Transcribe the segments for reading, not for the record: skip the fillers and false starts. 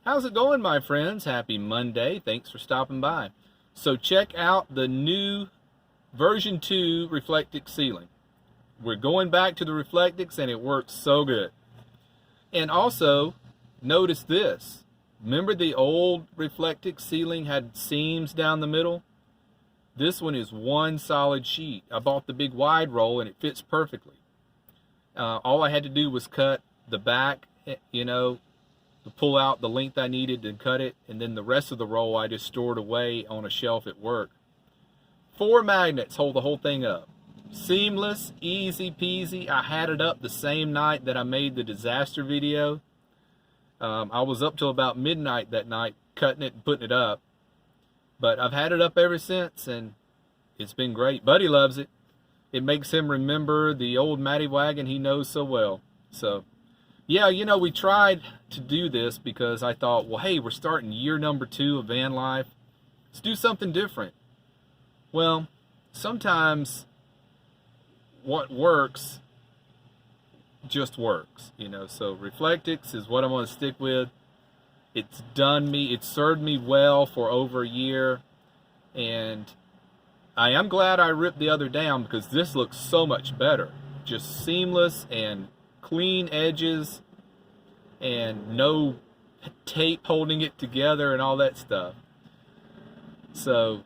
How's it going, my friends? Happy Monday. Thanks for stopping by. So check out the new version 2 Reflectix ceiling. We're going back to the Reflectix and it works so good. And also, notice this. Remember the old Reflectix ceiling had seams down the middle? This one is one solid sheet. I bought the big wide roll and it fits perfectly. All I had to do was cut the back, to pull out the length I needed and cut it, and then the rest of the roll I just stored away on a shelf at work. 4 magnets hold the whole thing up. Seamless, easy peasy. I had it up the same night that I made the disaster video. I was up till about midnight that night cutting it and putting it up. But I've had it up ever since and it's been great. Buddy loves it. It makes him remember the old Matty wagon he knows so well. So, yeah, we tried to do this because I thought, well, hey, we're starting year number 2 of van life. Let's do something different. Well, sometimes what works just works, So Reflectix is what I'm going to stick with. It's served me well for over a year. And I am glad I ripped the other down because this looks so much better. Just seamless and clean edges and no tape holding it together and all that stuff. So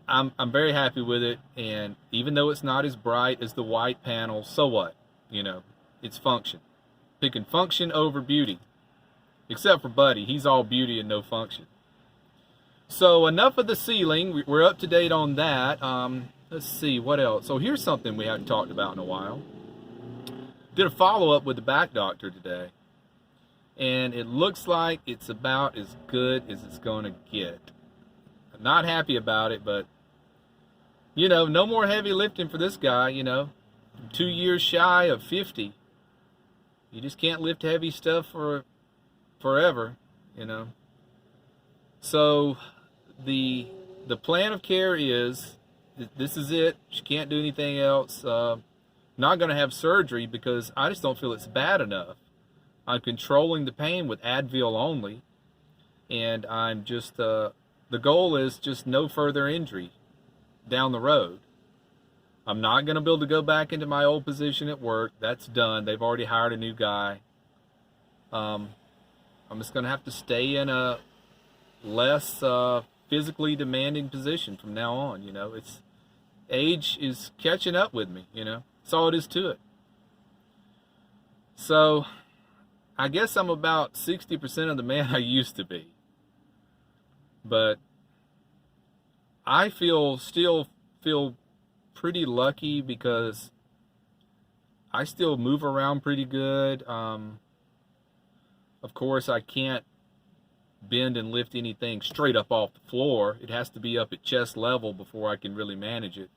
I'm very happy with it, and even though it's not as bright as the white panel, so what? It's function. Picking function over beauty. Except for Buddy, he's all beauty and no function. So enough of the ceiling. We're up to date on that. Let's see, what else? So here's something we haven't talked about in a while. Did a follow-up with the back doctor today, and it looks like it's about as good as it's going to get. I'm not happy about it, but no more heavy lifting for this guy. 2 years shy of 50. You just can't lift heavy stuff for forever. So the plan of care is this is it. She can't do anything else. Not going to have surgery because I just don't feel it's bad enough. I'm controlling the pain with Advil only, and I'm just the goal is just no further injury down the road. I'm not going to be able to go back into my old position at work. That's done. They've already hired a new guy. I'm just going to have to stay in a less physically demanding position from now on. It's age is catching up with me. That's all it is to it. So I guess I'm about 60% of the man I used to be. But I still feel pretty lucky because I still move around pretty good. Of course, I can't bend and lift anything straight up off the floor. It has to be up at chest level before I can really manage it.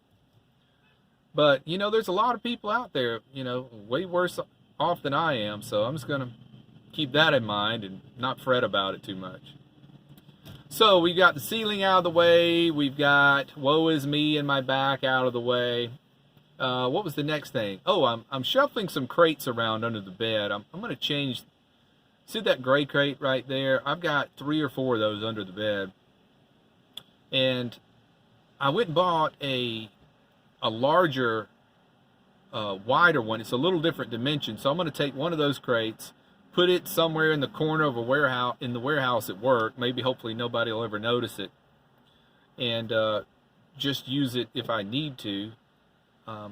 But, there's a lot of people out there, way worse off than I am. So I'm just going to keep that in mind and not fret about it too much. So we got the ceiling out of the way. We've got woe is me and my back out of the way. What was the next thing? Oh, I'm shuffling some crates around under the bed. I'm going to change. See that gray crate right there? I've got 3 or 4 of those under the bed. And I went and bought a larger, wider one. It's a little different dimension. So I'm going to take one of those crates, put it somewhere in the corner of the warehouse at work. Maybe hopefully nobody will ever notice it. And just use it if I need to. I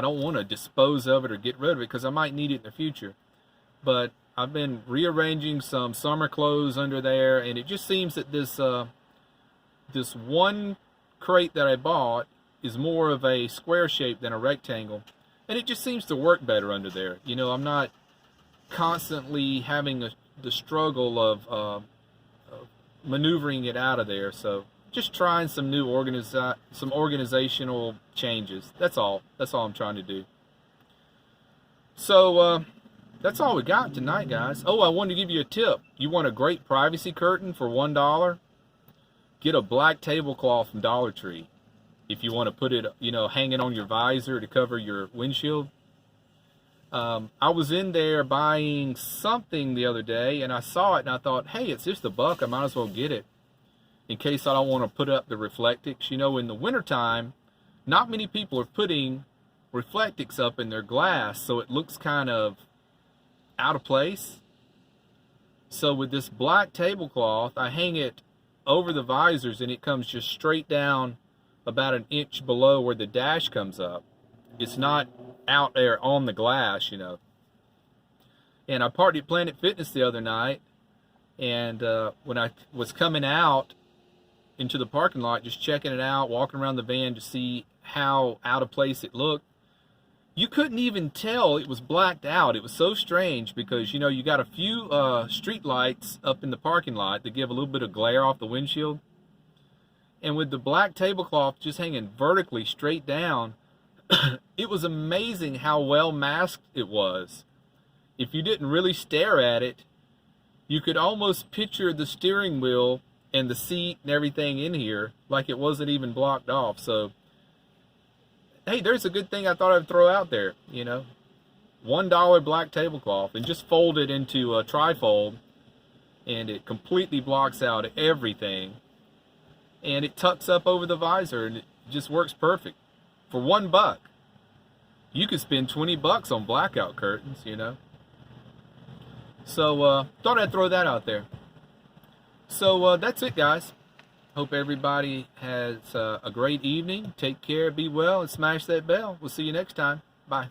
don't want to dispose of it or get rid of it because I might need it in the future. But I've been rearranging some summer clothes under there, and it just seems that this one crate that I bought is more of a square shape than a rectangle, and it just seems to work better under there. I'm not constantly having the struggle of maneuvering it out of there. So just trying some new organizational changes. That's all I'm trying to do. So that's all we got tonight, guys. Oh, I wanted to give you a tip. You want a great privacy curtain for $1? Get a black tablecloth from Dollar Tree. If you want to put it, hanging on your visor to cover your windshield. I was in there buying something the other day, and I saw it, and I thought, hey, it's just $1. I might as well get it in case I don't want to put up the Reflectix. You know, in the wintertime, not many people are putting Reflectix up in their glass, so it looks kind of out of place. So with this black tablecloth, I hang it over the visors, and it comes just straight down about an inch below where the dash comes up. It's not out there on the glass, you know. And I partied at Planet Fitness the other night, and when I was coming out into the parking lot, just checking it out, walking around the van to see how out of place it looked, you couldn't even tell it was blacked out. It was so strange because, you know, you got a few street lights up in the parking lot that give a little bit of glare off the windshield. And with the black tablecloth just hanging vertically straight down, it was amazing how well masked it was. If you didn't really stare at it, you could almost picture the steering wheel and the seat and everything in here like it wasn't even blocked off. So, hey, there's a good thing I thought I'd throw out there, you know. $1 black tablecloth, and just fold it into a trifold, and it completely blocks out everything. And it tucks up over the visor, and it just works perfect. For $1, you could spend $20 on blackout curtains, you know. So, thought I'd throw that out there. So, that's it, guys. Hope everybody has a great evening. Take care, be well, and smash that bell. We'll see you next time. Bye.